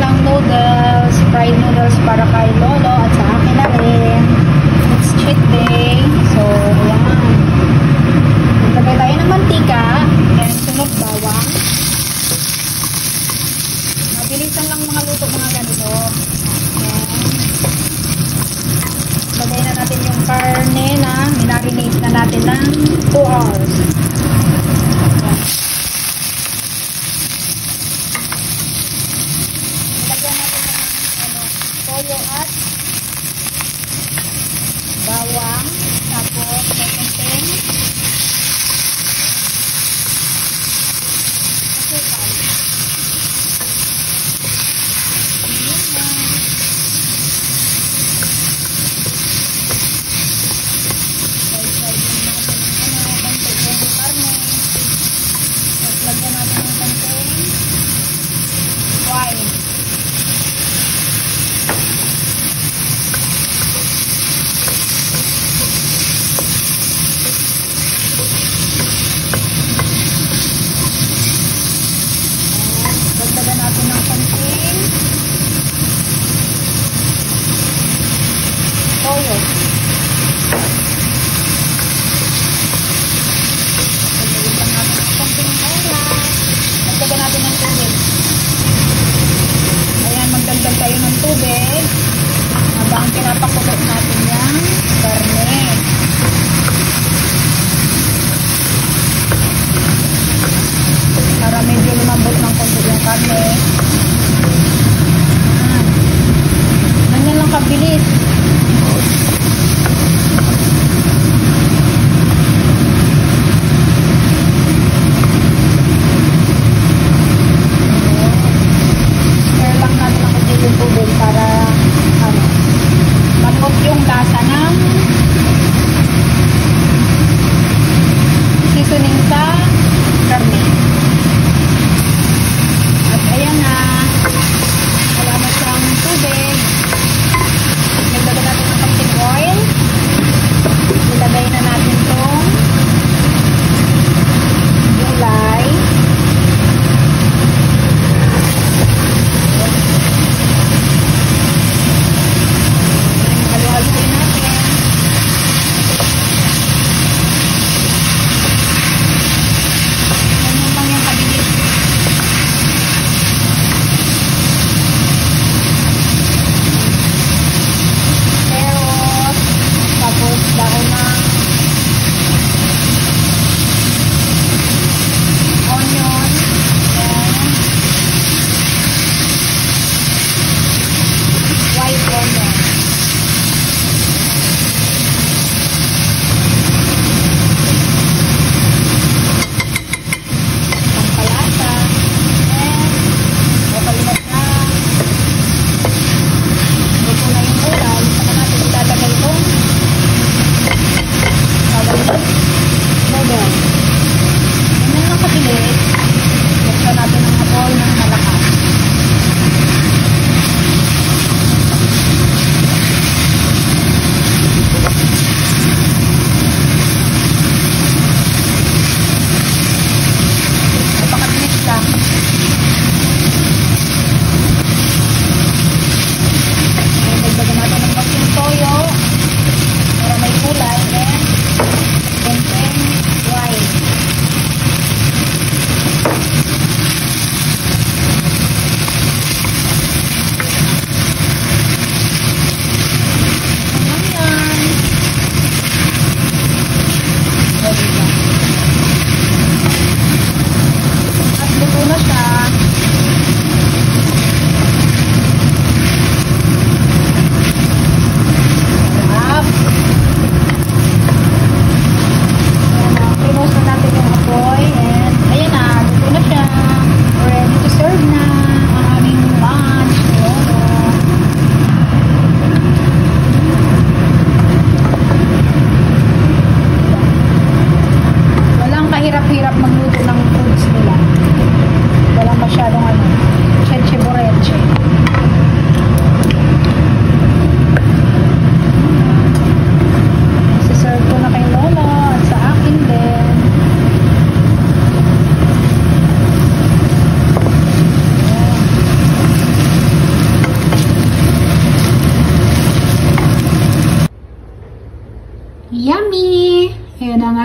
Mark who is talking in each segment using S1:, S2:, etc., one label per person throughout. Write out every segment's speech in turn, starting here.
S1: silang noodles, fried noodles para kay Lolo at sa akin na rin. It's cheat day. So, ayan. Maglagay tayo ng mantika and sunod bawang. Mabilisan lang mga luto mga ganito. Ayan. Lagay na natin yung karne na minarinate na natin ng 2 hours. Toyo at bawang, tapos may konting asukal.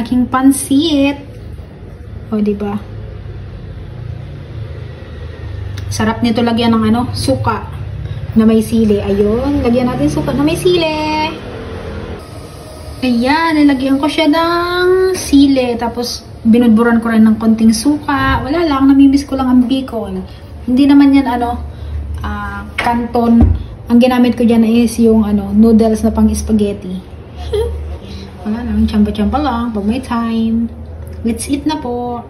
S1: aking pansit. O, diba? Sarap nito lagyan ng ano, suka na may sili. Ayun, lagyan natin suka na may sili. Ayan, nilagyan ko siya ng sili. Tapos, binudburan ko rin ng konting suka. Wala lang, namimiss ko lang ang bacon. Hindi naman yan, canton. Ang ginamit ko dyan is yung, noodles na pang spaghetti. Wala lang, champa-champa lang pag may time. Let's eat na po.